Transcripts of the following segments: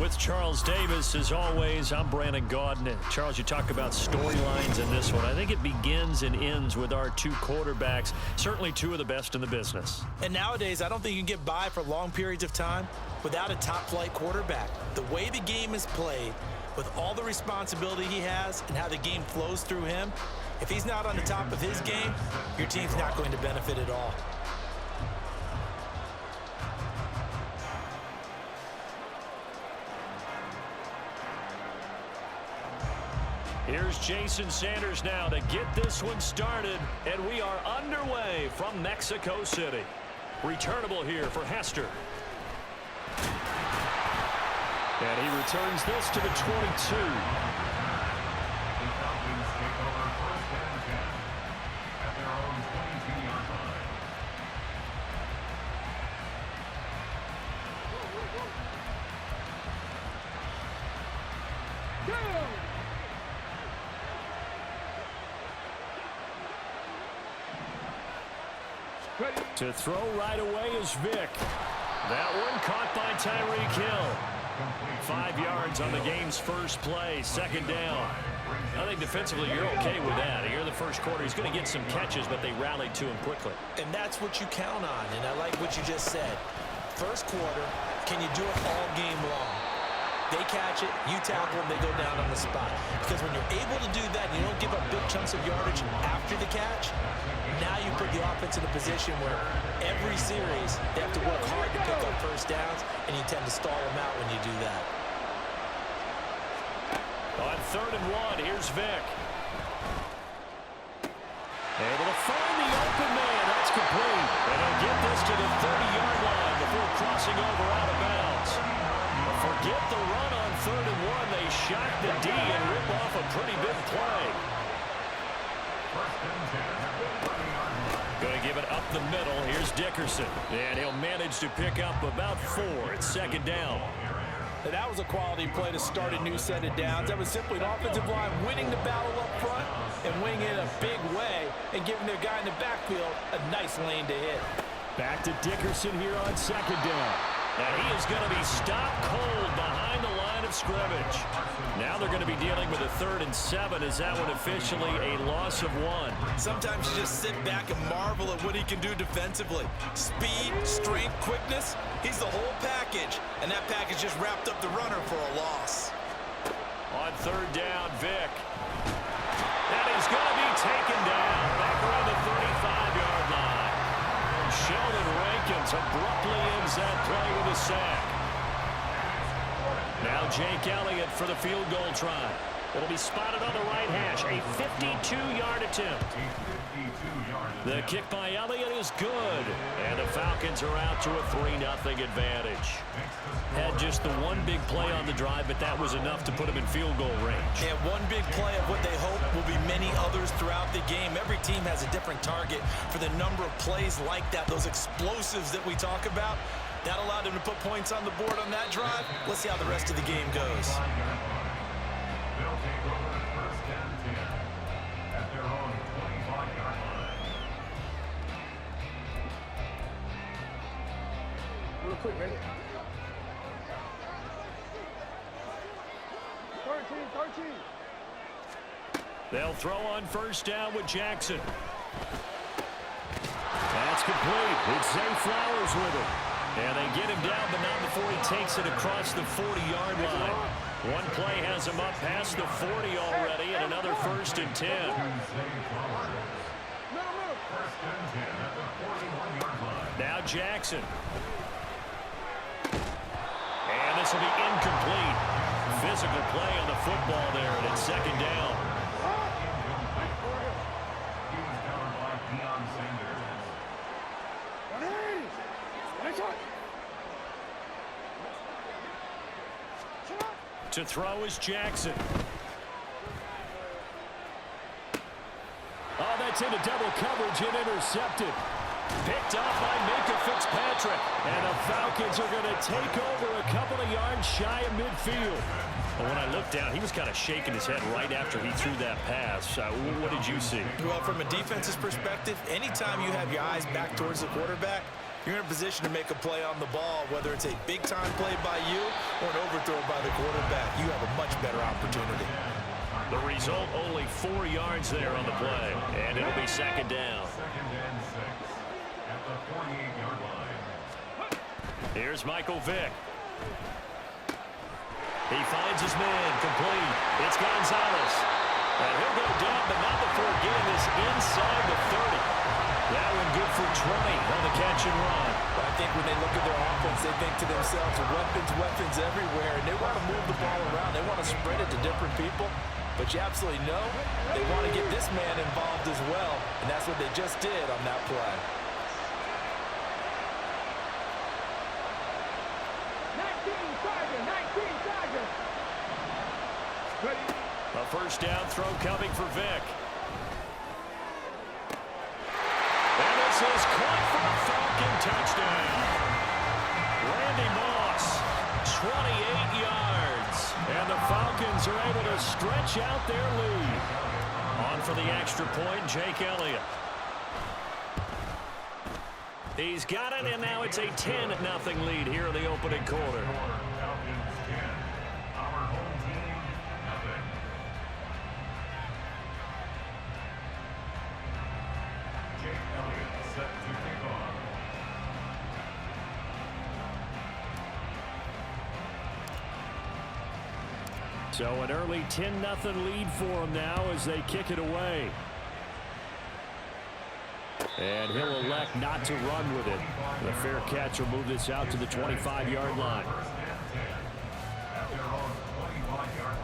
with Charles Davis. As always, I'm Brandon Gaudin. Charles, you talk about storylines in this one. I think it begins and ends with our two quarterbacks, certainly two of the best in the business. And nowadays, I don't think you can get by for long periods of time without a top-flight quarterback. The way the game is played, with all the responsibility he has and how the game flows through him, if he's not on the top of his game, your team's not going to benefit at all. Here's Jason Sanders now to get this one started, and we are underway from Mexico City. Returnable here for Hester. And he returns this to the 22. To throw right away is Vick. That one caught by Tyreek Hill. 5 yards on the game's first play, second down. I think defensively you're okay with that. Here in the first quarter, he's going to get some catches, but they rallied to him quickly. And that's what you count on, and I like what you just said. First quarter, can you do it all game long? They catch it, you tackle them, they go down on the spot. Because when you're able to do that, you don't give up big chunks of yardage after the catch, now you put the offense in a position where every series they have to work hard to pick up first downs, and you tend to stall them out when you do that. On 3rd and 1, here's Vick. Able to find the open man. That's complete. And he'll get this to the 30-yard line before crossing over out of bounds. Forget the run on 3rd and 1. They shock the D and rip off a pretty big play. Going to give it up the middle. Here's Dickerson. And he'll manage to pick up about 4. It's second down. And that was a quality play to start a new set of downs. That was simply an offensive line winning the battle up front and winning it in a big way and giving their guy in the backfield a nice lane to hit. Back to Dickerson here on second down. And he is going to be stopped cold behind the line of scrimmage. Now they're going to be dealing with a 3rd and 7. Is that one officially a loss of 1? Sometimes you just sit back and marvel at what he can do defensively. Speed, strength, quickness, he's the whole package. And that package just wrapped up the runner for a loss. On 3rd down, Vick. And he's going to be taken down back around the 35-yard line. Sheldon Rankins abruptly ends that play with a sack. Now Jake Elliott for the field goal try. It'll be spotted on the right hash. A 52-yard attempt. The kick by Elliott is good. And the Falcons are out to a 3-0 advantage. Had just the one big play on the drive, but that was enough to put him in field goal range. Yeah, one big play of what they hope will be many others throughout the game. Every team has a different target for the number of plays like that, those explosives that we talk about. That allowed him to put points on the board on that drive. Let's see how the rest of the game goes. They'll take over first and 10 at their own 25-yard line. Real quick, ready? 13. They'll throw on first down with Jackson. That's complete. It's Zay Flowers with it. And they get him down, but not before he takes it across the 40-yard line. One play has him up past the 40 already, and another 1st and 10. Now Jackson. And this will be incomplete. Physical play on the football there, and it's second down. To throw is Jackson. Oh, that's into double coverage and intercepted. Picked off by Minkah Fitzpatrick. And the Falcons are going to take over a couple of yards shy of midfield. But when I looked down, he was kind of shaking his head right after he threw that pass. What did you see? Well, from a defense's perspective, anytime you have your eyes back towards the quarterback, you're in a position to make a play on the ball, whether it's a big-time play by you or an overthrow by the quarterback. You have a much better opportunity. The result, only 4 yards there on the play, and it'll be second down. Second and 6 at the 48-yard line. Here's Michael Vick. He finds his man, complete. It's Gonzalez. And he'll go down, but not before getting this inside the 30. That one good for 20 on the catch and run. But I think when they look at their offense, they think to themselves, weapons everywhere, and they want to move the ball around. They want to spread it to different people. But you absolutely know they want to get this man involved as well, and that's what they just did on that play. 19 Tiger. Ready. A first down throw coming for Vick. And this is caught for a Falcon touchdown. Randy Moss, 28 yards. And the Falcons are able to stretch out their lead. On for the extra point, Jake Elliott. He's got it, and now it's a 10-0 lead here in the opening quarter. Falcons 10. Our home team, nothing. Jake Elliott set to kick off. So an early 10-0 lead for them now as they kick it away. And he'll elect not to run with it. The fair catch will move this out to the 25-yard line. First and 10 at their own 25-yard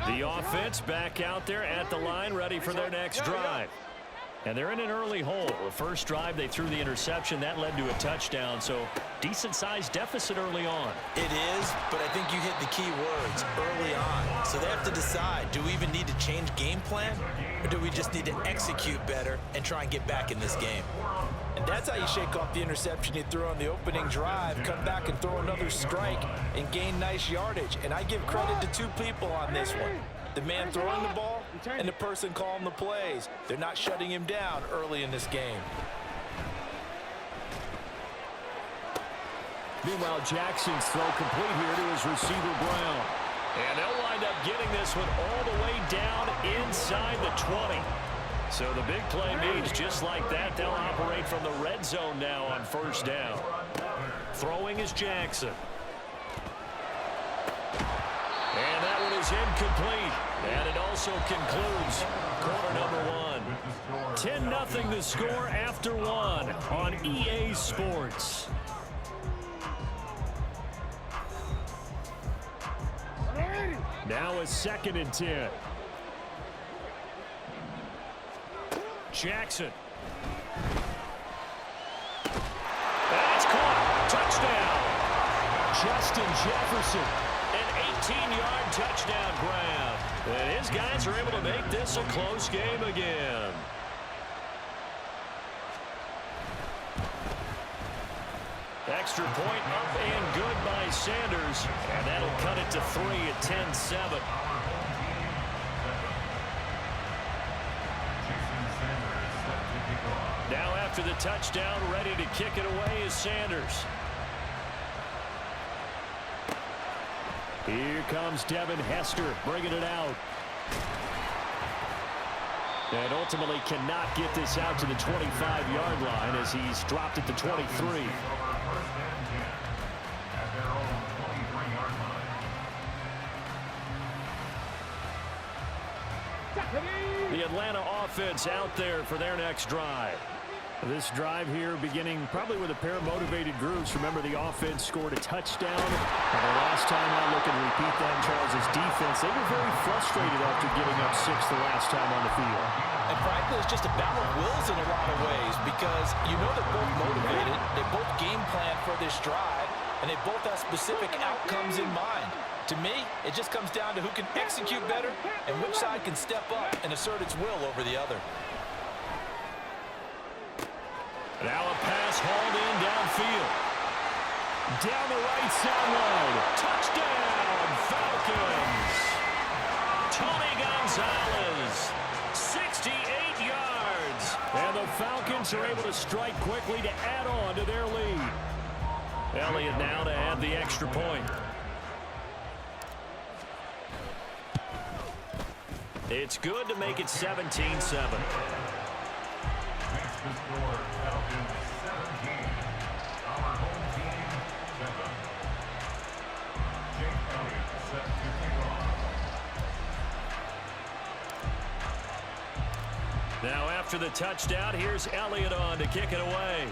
line. The offense back out there at the line, ready for their next drive. And they're in an early hole. The first drive, they threw the interception. That led to a touchdown, so decent-sized deficit early on. It is, but I think you hit the key words, early on. So they have to decide, do we even need to change game plan, or do we just need to execute better and try and get back in this game? And that's how you shake off the interception you threw on the opening drive, come back and throw another strike and gain nice yardage. And I give credit to two people on this one. The man throwing the ball and the person calling the plays. They're not shutting him down early in this game. Meanwhile, Jackson's throw complete here to his receiver, Brown. And they'll wind up getting this one all the way down inside the 20. So the big play means just like that, they'll operate from the red zone now on first down. Throwing is Jackson. And that one is incomplete. And it also concludes quarter number 1. 10-0 the score after 1 on EA Sports. Now a 2nd and 10. Jackson. That's caught. Touchdown. Justin Jefferson. An 18-yard touchdown grab. And his guys are able to make this a close game again. Extra point up and good by Sanders. And that'll cut it to 3 at 10-7. Now after the touchdown, ready to kick it away is Sanders. Here comes Devin Hester bringing it out. And ultimately cannot get this out to the 25-yard line as he's dropped at the 23. The Atlanta offense out there for their next drive. This drive here beginning probably with a pair of motivated groups. Remember, the offense scored a touchdown. And the last time I look and repeat that in Charles' defense, they were very frustrated after giving up 6 the last time on the field. And frankly, it's just a battle of wills in a lot of ways because you know they're both motivated. They both game plan for this drive, and they both have specific outcomes in mind. To me, it just comes down to who can execute better and which side can step up and assert its will over the other. Now a pass hauled in downfield. Down the right sideline. Touchdown, Falcons. Tony Gonzalez, 68 yards. And the Falcons are able to strike quickly to add on to their lead. Elliott now to add the extra point. It's good to make it 17-7. Makes the score Falcons 17. Our home team 7. Jake Elliott set to kick off. Now after the touchdown, here's Elliott on to kick it away.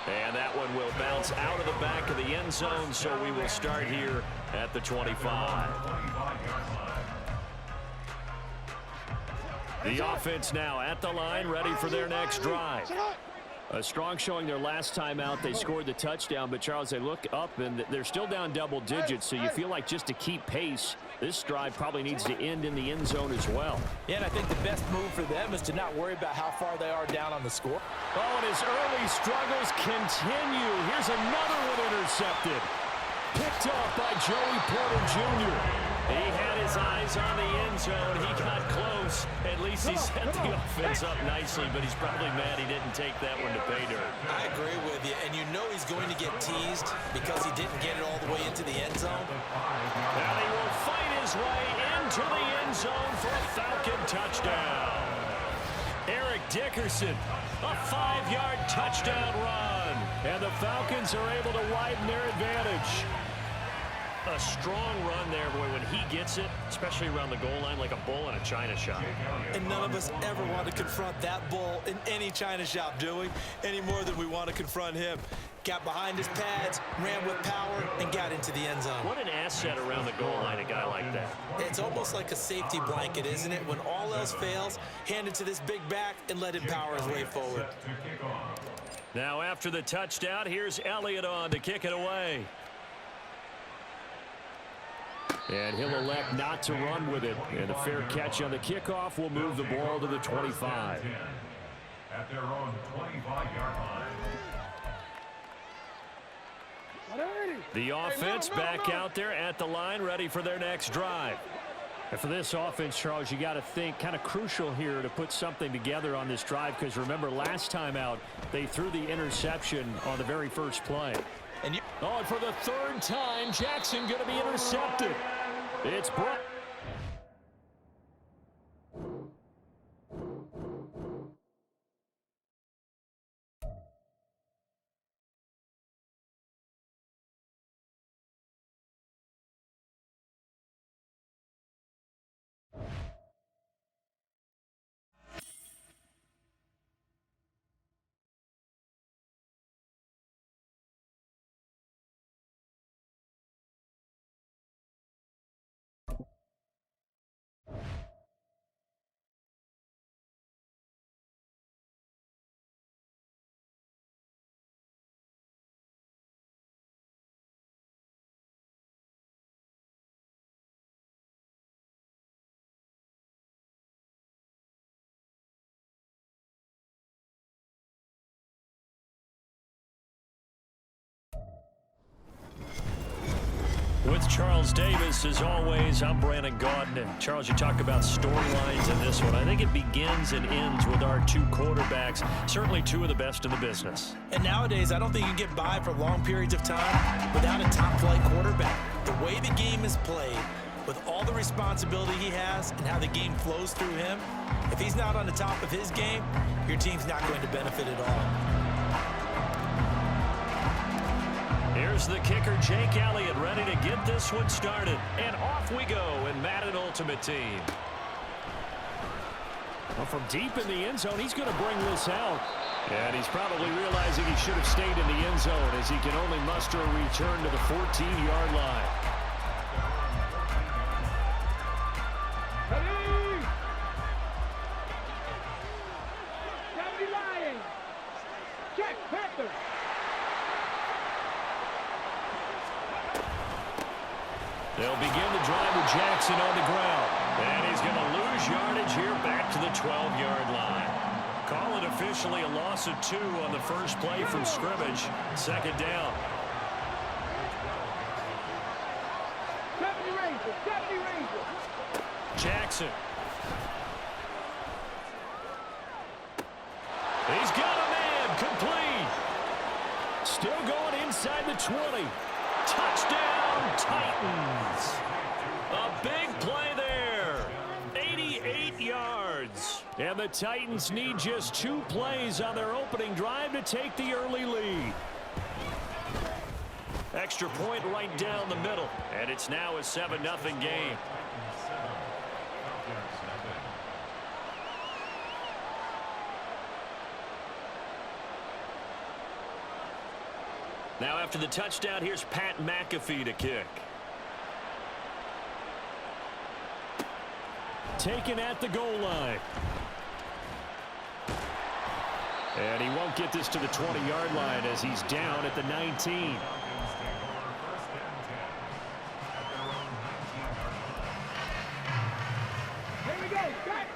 And that one will bounce out of the back of the end zone, so we will start here at the 25. The offense now at the line, ready for their next drive. A strong showing their last time out. They scored the touchdown, but, Charles, they look up, and they're still down double digits, so you feel like just to keep pace, this drive probably needs to end in the end zone as well. Yeah, and I think the best move for them is to not worry about how far they are down on the score. Oh, and his early struggles continue. Here's another one intercepted. Picked off by Joey Porter Jr. He had his eyes on the end zone. He got close. At least he set the offense up nicely, but he's probably mad he didn't take that one to pay dirt. I agree with you, and you know he's going to get teased because he didn't get it all the way into the end zone. And he will fight his way into the end zone for a Falcon touchdown. Eric Dickerson, a 5-yard touchdown run. And the Falcons are able to widen their advantage. A strong run there, boy, when he gets it, especially around the goal line, like a bull in a china shop. And none of us ever want to confront that bull in any china shop, do we? Any more than we want to confront him. Got behind his pads, ran with power, and got into the end zone. What an asset around the goal line, a guy like that. It's almost like a safety blanket, isn't it? When all else fails, hand it to this big back and let him power his way forward. Now after the touchdown, here's Elliott on to kick it away. And he'll elect not to run with it. And a fair catch on the kickoff will move the ball to the 25. At their own 25-yard line. The offense back out there at the line, ready for their next drive. And for this offense, Charles, you got to think kind of crucial here to put something together on this drive, because remember last time out they threw the interception on the very first play. And for the third time, Jackson going to be intercepted. It's brought. With Charles Davis, as always, I'm Brandon Gaudin. And Charles, you talk about storylines in this one. I think it begins and ends with our two quarterbacks, certainly two of the best in the business. And nowadays, I don't think you can get by for long periods of time without a top-flight quarterback. The way the game is played, with all the responsibility he has and how the game flows through him, if he's not on the top of his game, your team's not going to benefit at all. Here's the kicker, Jake Elliott, ready to get this one started. And off we go in Madden Ultimate Team. Well, from deep in the end zone, he's going to bring this out. And he's probably realizing he should have stayed in the end zone, as he can only muster a return to the 14-yard line. Check, Panther. They'll begin the drive with Jackson on the ground. And he's going to lose yardage here back to the 12-yard line. Call it officially a loss of 2 on the first play from scrimmage. Second down. 70 Rangers, 70 Rangers. Jackson. He's got a man. Complete. Still going inside the 20. Touchdown, Titans. A big play there. 88 yards. And the Titans need just 2 plays on their opening drive to take the early lead. Extra point right down the middle. And it's now a 7-0 game. Now after the touchdown, here's Pat McAfee to kick. Taken at the goal line. And he won't get this to the 20-yard line as he's down at the 19. Here we go. Cut.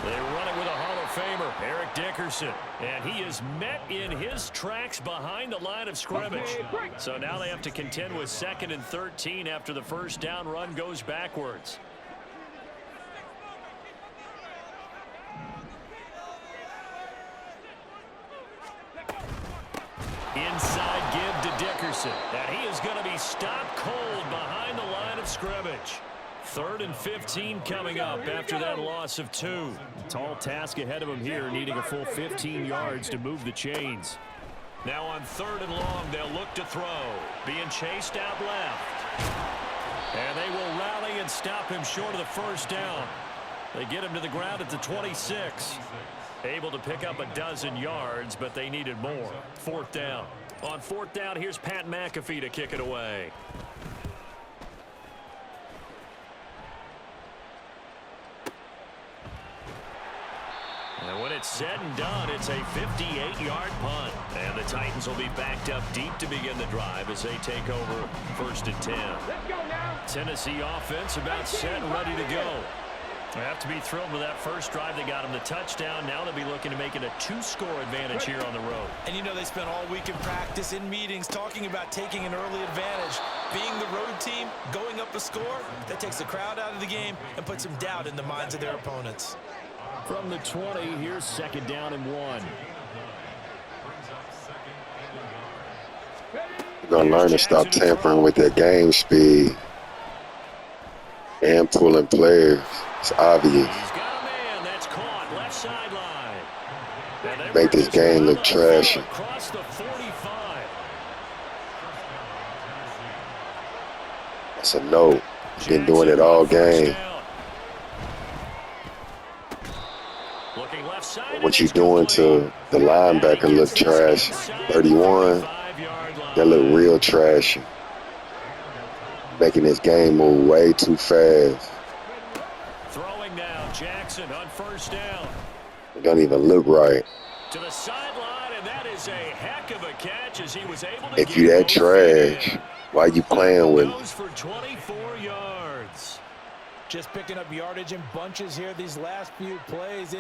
They run it with a Hall of Famer, Eric Dickerson. And he is met in his tracks behind the line of scrimmage. So now they have to contend with 2nd and 13 after the first down run goes backwards. Inside give to Dickerson. And he is going to be stopped cold behind the line of scrimmage. 3rd and 15 coming up after that loss of 2. Tall task ahead of him here, needing a full 15 yards to move the chains. Now on 3rd and long, they'll look to throw. Being chased out left. And they will rally and stop him short of the first down. They get him to the ground at the 26. Able to pick up a dozen yards, but they needed more. 4th down. On 4th down, here's Pat McAfee to kick it away. And when it's said and done, it's a 58-yard punt. And the Titans will be backed up deep to begin the drive as they take over 1st and 10. Let's go now. Tennessee offense about set and ready to go. They have to be thrilled with that first drive. They got him the touchdown. Now they'll be looking to make it a 2-score advantage here on the road. And you know they spent all week in practice, in meetings, talking about taking an early advantage. Being the road team, going up a score, that takes the crowd out of the game and puts some doubt in the minds of their opponents. From the 20, here's 2nd down and 1. You're going to learn to stop tampering with their game speed and pulling players. It's obvious. He's got a man that's caught left sideline. Make this game look trashy. Across the 45. That's a no. He's been doing it all game. What you doing to the linebacker look trash. 31, that look real trashy. Making this game move way too fast. Throwing now, Jackson on 1st down. It don't even look right. To the sideline, and that is a heck of a catch as he was able to. If you that trash, why you playing with goes for 24 yards. Just picking up yardage in bunches here these last few plays.